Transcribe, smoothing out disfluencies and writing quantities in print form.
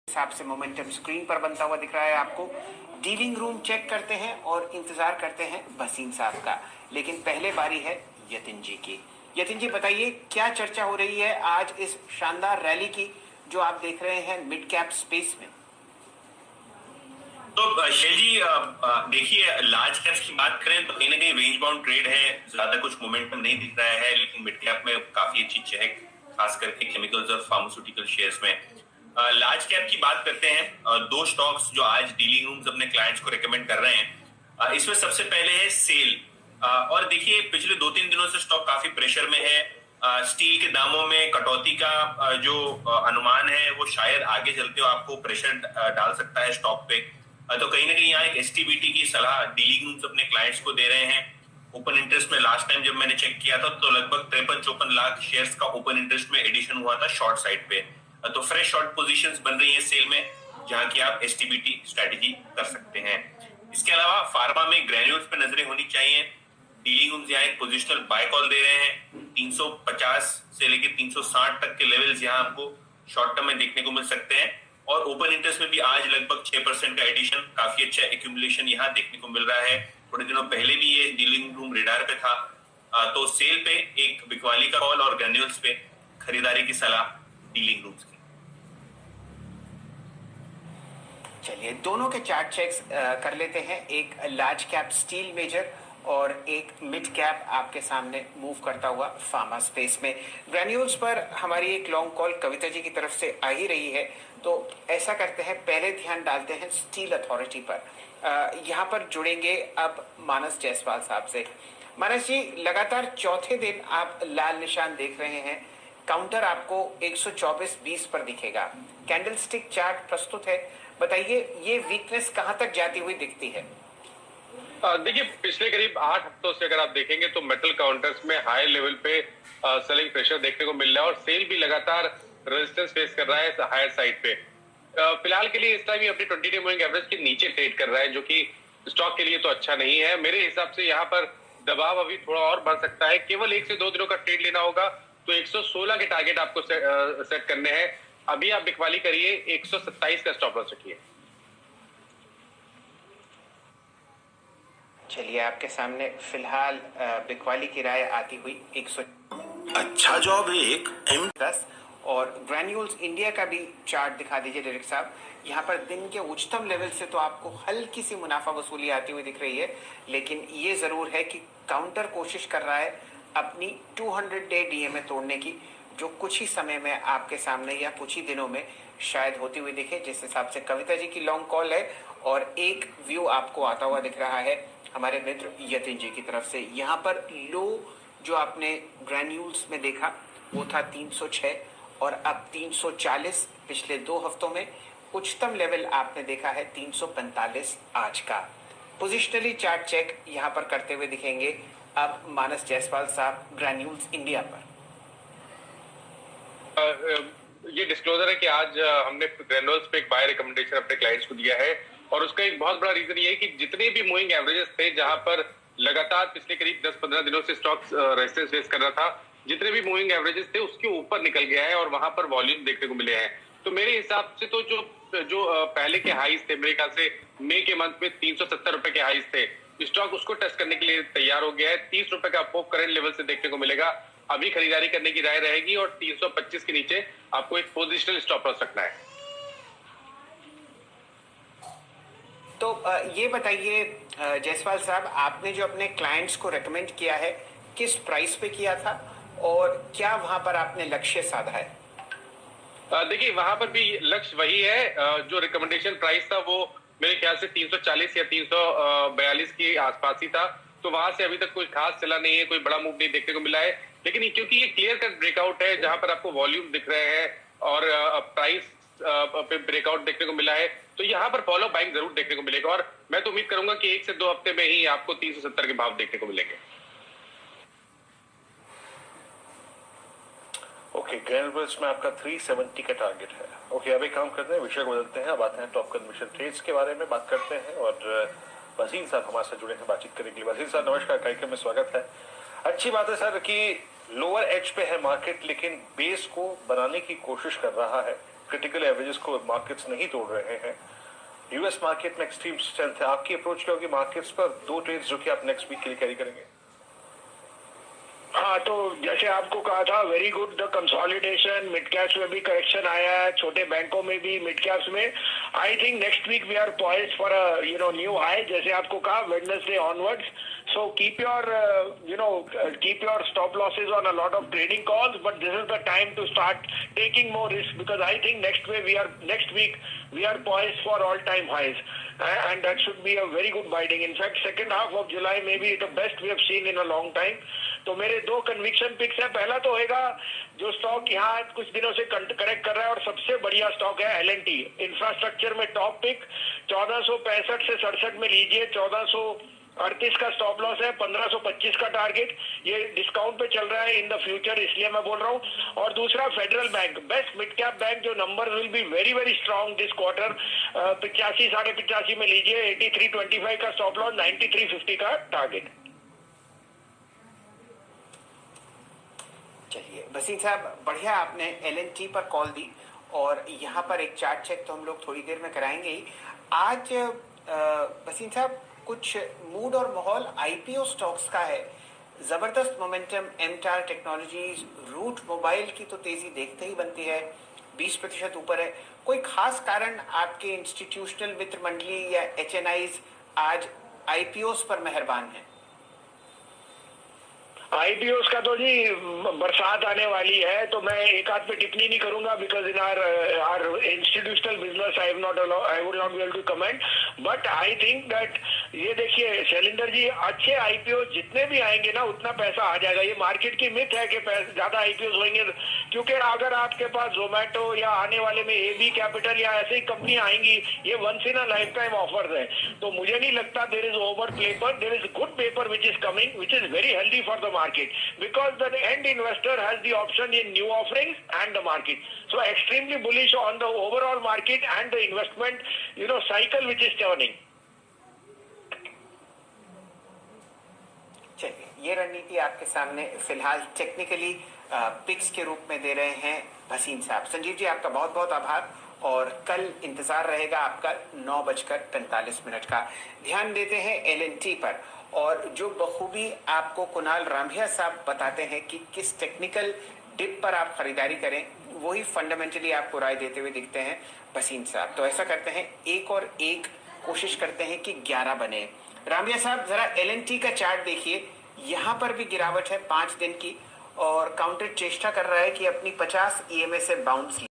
हिसाब से momentum screen पर बनता हुआ दिख रहा है आपको। डीलिंग रूम चेक करते हैं और इंतजार करते हैं वसीम साहब का, लेकिन पहले बारी है यतिन जी की। यतिन जी बताइए, क्या चर्चा हो रही है आज इस शानदार रैली की जो आप देख रहे हैं मिड कैप स्पेस में? तो शैल जी, देखिए, लार्ज कैप्स की बात करें तो कहीं ना कहीं रेंज बाउंड ट्रेड है, ज्यादा कुछ मोमेंटम नहीं दिख रहा है, लेकिन मिड कैप में काफी अच्छी चहक, खास करके केमिकल्स और फार्मास्यूटिकल शेयर्स में। लार्ज कैप की बात करते हैं, दो स्टॉक्स जो आज डीलिंग रूम्स अपने क्लाइंट्स को रेकमेंड कर रहे हैं। इसमें सबसे पहले है सेल। और देखिए, पिछले 2-3 दिनों से स्टॉक काफी प्रेशर में है। स्टील के दामों में कटौती का जो अनुमान है वो शायद आगे चलते हुए आपको प्रेशर डाल सकता है स्टॉक पे। तो कहीं ना कहीं यहाँ एक एसटीबीटी की सलाह डीलिंग रूम्स अपने क्लाइंट्स को दे रहे हैं। ओपन इंटरेस्ट में लास्ट टाइम जब मैंने चेक किया था तो लगभग 53-54 लाख शेयर्स का ओपन इंटरेस्ट में एडिशन हुआ था शॉर्ट साइड पे। तो फ्रेश शॉर्ट पोजीशंस बन रही है सेल में, जहां की आप एसटीबीटी स्ट्रेटेजी कर सकते हैं। इसके अलावा फार्मा में ग्रेन्यूल्स पे नजरें होनी चाहिए। डीलिंग रूम्स यहाँ एक पोजिशनल बाय कॉल दे रहे हैं। 350 से लेकर 360 तक के लेवल्स यहाँ आपको शॉर्ट टर्म में देखने को मिल सकते हैं। और ओपन इंटरेस्ट में भी आज लगभग 6% का एडिशन, काफी अच्छा एक्यूमुलेशन यहाँ देखने को मिल रहा है। थोड़े दिनों पहले भी ये डीलिंग रूम रेडार पे था। तो सेल पे एक बिकवाली का कॉल और ग्रेन्यूल्स पे खरीदारी की सलाह डीलिंग रूम्स की। चलिए दोनों के चार्ट चेक्स कर लेते हैं। एक लार्ज कैप स्टील मेजर और एक मिड कैप आपके सामने मूव करता हुआ फार्मा स्पेस में। ग्रेन्यूल्स पर हमारी एक लॉन्ग कॉल कविता जी की तरफ से आ ही रही है, तो ऐसा करते हैं, पहले ध्यान डालते हैं स्टील अथॉरिटी पर। यहाँ पर जुड़ेंगे अब मानस जायसवाल साहब से। मानस जी, लगातार चौथे दिन आप लाल निशान देख रहे हैं। काउंटर आपको 124.20 पर दिखेगा। कैंडलस्टिक चार्ट प्रस्तुत है, बताइए ये वीकनेस कहां तक जाती हुई दिखती है? देखिए, पिछले करीब 8 हफ्तों से अगर आप देखेंगे तो मेटल काउंटर्स में हाई लेवल पे सेलिंग प्रेशर देखने को मिल रहा है और सेल भी लगातार रेजिस्टेंस फेस कर रहा है हायर साइड पे। फिलहाल के लिए इस टाइम ये अपनी 20 डे मूविंग एवरेज के नीचे ट्रेड कर रहा है, जो कि स्टॉक के लिए तो अच्छा नहीं है। मेरे हिसाब से यहाँ पर दबाव अभी थोड़ा और बढ़ सकता है। केवल 1 से 2 दिनों का ट्रेड लेना होगा तो 116 के टारगेट आपको सेट करने हैं। अभी आप बिकवाली करिए, 127 का स्टॉप लॉस रखिए। चलिए आपके सामने फिलहाल बिकवाली की राय आती हुई 100। अच्छा जॉब है एक 10 और ग्रैन्यूल्स इंडिया का भी चार्ट दिखा दीजिए डायरेक्ट साहब। यहाँ पर दिन के उच्चतम लेवल से तो आपको हल्की सी मुनाफा वसूली आती हुई दिख रही है, लेकिन ये जरूर है कि काउंटर कोशिश कर रहा है अपनी 200 डे डीएमए तोड़ने की, जो कुछ ही समय में आपके सामने या कुछ ही दिनों में शायद होती हुई दिखे, जिस हिसाब से कविता जी की लॉन्ग कॉल है। और एक व्यू आपको आता हुआ दिख रहा है हमारे मित्र यतिन जी की तरफ से। यहाँ पर लो जो आपने ग्रैन्यूल्स में देखा वो था 306 और अब 340 पिछले 2 हफ्तों में। उच्चतम लेवल आपने देखा है 345 आज का। पोजिशनली चार्ट चेक यहाँ पर करते हुए दिखेंगे अब मानस जायसवाल साहब ग्रैन्यूल्स इंडिया पर। ये डिस्क्लोजर है कि आज हमने ग्रैन्यूल्स पे एक बाय रिकमेंडेशन अपने क्लाइंट्स को दिया है और उसका एक बहुत बड़ा रीजन ये है कि जितने भी मूविंग एवरेजेस थे, जहां पर लगातार पिछले करीब 10-15 दिनों से स्टॉक रेजिस्टेंस फेस कर रहा था, जितने भी मूविंग एवरेजेस थे उसके ऊपर निकल गया है और वहां पर वॉल्यूम देखने को मिले हैं। तो मेरे हिसाब से तो जो पहले के हाईज थे, मेरे ख्याल से मई के मंथ में 370 रुपए के हाईज थे, स्टॉक उसको टच करने के लिए तैयार हो गया है। 30 रुपए का आपको करंट लेवल से देखने को मिलेगा। अभी खरीदारी करने की राय रहेगी और 325 के नीचे आपको एक पोजिशनल स्टॉप लॉस रखना है। तो ये बताइए जायसवाल साहब, आपने जो अपने क्लाइंट्स को रेकमेंड किया है किस प्राइस पे किया था और क्या वहां पर आपने लक्ष्य साधा है? देखिए, वहां पर भी लक्ष्य वही है। जो रिकमेंडेशन प्राइस था वो मेरे ख्याल से 340 या 342 के आसपास ही था। तो वहां से अभी तक कोई खास चला नहीं है, कोई बड़ा मूव नहीं देखने को मिला है। लेकिन क्योंकि ये क्लियर कट ब्रेकआउट है, जहां पर आपको वॉल्यूम दिख रहे हैं और प्राइस पे ब्रेकआउट देखने को मिला है, तो यहाँ पर फॉलो बाइंग जरूर देखने को मिलेगा। और मैं तो उम्मीद करूंगा कि 1 से 2 हफ्ते में ही आपको 370 के भाव देखने को मिलेंगे। ओके, ग्रैन्यूल्स में आपका 370 का टारगेट है। ओके, अब एक काम करते हैं, विषय को बदलते हैं। अब आते हैं टॉप कन्विक्शन ट्रेड्स के बारे में बात करते हैं और वसीम साहब हमारे साथ जुड़े हैं बातचीत करने के लिए। वसीम साहब नमस्कार, कार्यक्रम में स्वागत है। अच्छी बात है सर कि लोअर एज पे है मार्केट, लेकिन बेस को बनाने की कोशिश कर रहा है। क्रिटिकल एवरेजेस को मार्केट्स नहीं तोड़ रहे हैं। यूएस मार्केट में एक्सट्रीम स्ट्रेंथ है। आपकी अप्रोच क्या होगी मार्केट्स पर? 2 ट्रेड्स जो कि आप नेक्स्ट वीक के लिए कैरी करेंगे? हाँ, तो जैसे आपको कहा था, very good the consolidation, mid caps में भी करेक्शन आया है, छोटे बैंकों में भी, मिड कैप्स में। I think next week we are poised for a new high, जैसे आपको कहा Wednesday onwards. So keep your stop losses on a lot of trading calls, but this is the time to start taking more risk, because I think next week we are poised for all-time highs, and that should be a very good buying. In fact, second half of July may be the best we have seen in a long time. तो मेरे 2 conviction pics है। पहला तो होगा जो stock यहाँ कुछ दिनों से करेक्ट कर रहा है और सबसे बढ़िया स्टॉक है L&T इंफ्रास्ट्रक्चर में। टॉप पिक 1465 से 67 में लीजिए, 1438 का स्टॉप लॉस है, 1525 का टारगेट। ये डिस्काउंट पे चल रहा है इन द फ्यूचर, इसलिए मैं बोल रहा हूँ। और दूसरा Federal Bank, best mid cap bank, जो number will be very very strong this quarter. 85 85.5 में लीजिए, 8325 का स्टॉप लॉस, 9350 का टारगेट। चलिए वसीम साहब, बढ़िया आपने L&T पर कॉल दी, और यहाँ पर एक चार्ट चेक तो हम लोग थोड़ी देर में कराएंगे ही। आज वसीम साहब, कुछ मूड और माहौल IPO स्टॉक्स का है। जबरदस्त मोमेंटम एमटार टेक्नोलॉजीज, रूट मोबाइल की तो तेजी देखते ही बनती है, 20% ऊपर है। कोई खास कारण आपके इंस्टीट्यूशनल मित्र मंडली या HNIs आज IPOs पर मेहरबान है? IPOs का तो जी बरसात आने वाली है, तो मैं एक आध पे टिप्पणी नहीं करूंगा, because in our institutional business I would not be able to comment. But I think that, ये देखिए शैलेंद्र जी, अच्छे IPO जितने भी आएंगे ना, उतना पैसा आ जाएगा। ये मार्केट की मिथ है कि ज्यादा IPOs होंगे, क्योंकि अगर आपके पास जोमेटो या आने वाले में AB कैपिटल या ऐसे ही कंपनियां आएंगी, ये once in a lifetime offers है। तो मुझे नहीं लगता there is over paper, there is good paper which is coming, which is very healthy for the market, because the end investor has the option in new offerings and the market. So extremely bullish on the overall market and the investment cycle which is turning. चलिए, ये रणनीति आपके सामने फिलहाल technically pics के रूप में दे रहे हैं भसीन साहब। संजीव जी, आपका बहुत बहुत आभार, और कल इंतजार रहेगा आपका 9:45 का। ध्यान देते हैं L&T पर, और जो बखूबी आपको कुणाल रामहिया साहब बताते हैं कि किस टेक्निकल डिप पर आप खरीदारी करें, वही फंडामेंटली आपको राय देते हुए दिखते हैं भसीन साहब। तो ऐसा करते हैं, एक और एक कोशिश करते हैं कि 11 बने। रामहिया साहब, जरा L&T का चार्ट देखिए, यहाँ पर भी गिरावट है 5 दिन की, और काउंटर चेष्टा कर रहा है कि अपनी 50 EMA से बाउंस ले।